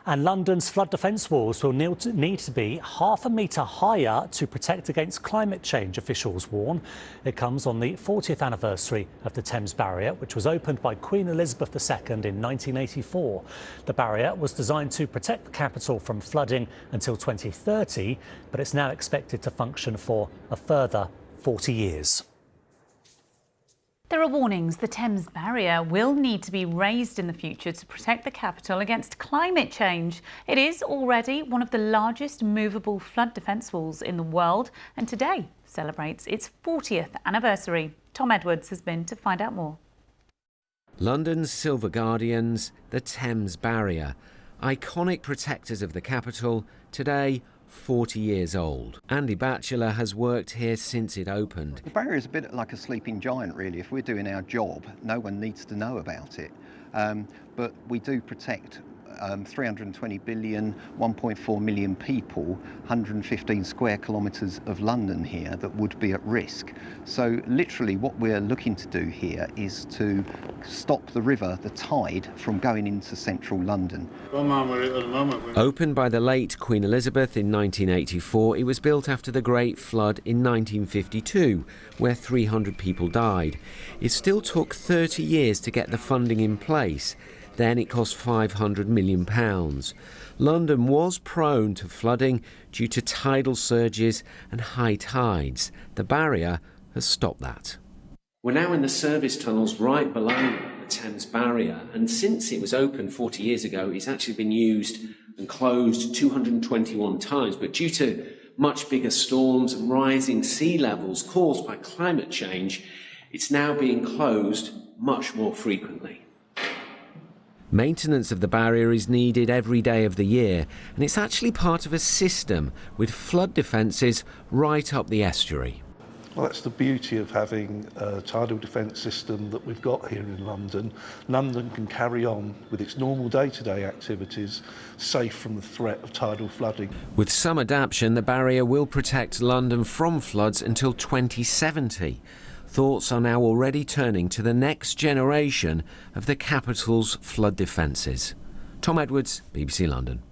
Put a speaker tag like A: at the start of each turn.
A: And London's flood defence walls will need to be half a metre higher to protect against climate change, officials warn. It comes on the 40th anniversary of the Thames Barrier, which was opened by Queen Elizabeth II in 1984. The barrier was designed to protect the capital from flooding until 2030, but it's now expected to function for a further 40 years.
B: There are warnings the Thames Barrier will need to be raised in the future to protect the capital against climate change. It is already one of the largest movable flood defence walls in the world and today celebrates its 40th anniversary. Tom Edwards has been to find out more.
C: London's silver guardians, the Thames Barrier, iconic protectors of the capital, today 40 years old. Andy Batchelor has worked here since it opened.
D: The barrier is a bit like a sleeping giant, really. If we're doing our job, no one needs to know about it. But we do protect 320 billion, 1.4 million people, 115 square kilometres of London here that would be at risk. So literally what we're looking to do here is to stop the river, the tide, from going into central London.
C: Opened by the late Queen Elizabeth in 1984, it was built after the Great Flood in 1952, where 300 people died. It still took 30 years to get the funding in place. Then it cost £500 million. London was prone to flooding due to tidal surges and high tides. The barrier has stopped that. We're now in the service tunnels right below the Thames Barrier, and since it was opened 40 years ago, it's actually been used and closed 221 times. But due to much bigger storms and rising sea levels caused by climate change, it's now being closed much more frequently. Maintenance of the barrier is needed every day of the year, and it's actually part of a system with flood defences right up the estuary.
E: Well, that's the beauty of having a tidal defence system that we've got here in London. London can carry on with its normal day-to-day activities, safe from the threat of tidal flooding. With some adaptation, the barrier will protect London from floods until 2070. Thoughts are now already turning to the next generation of the capital's flood defences. Tom Edwards, BBC London.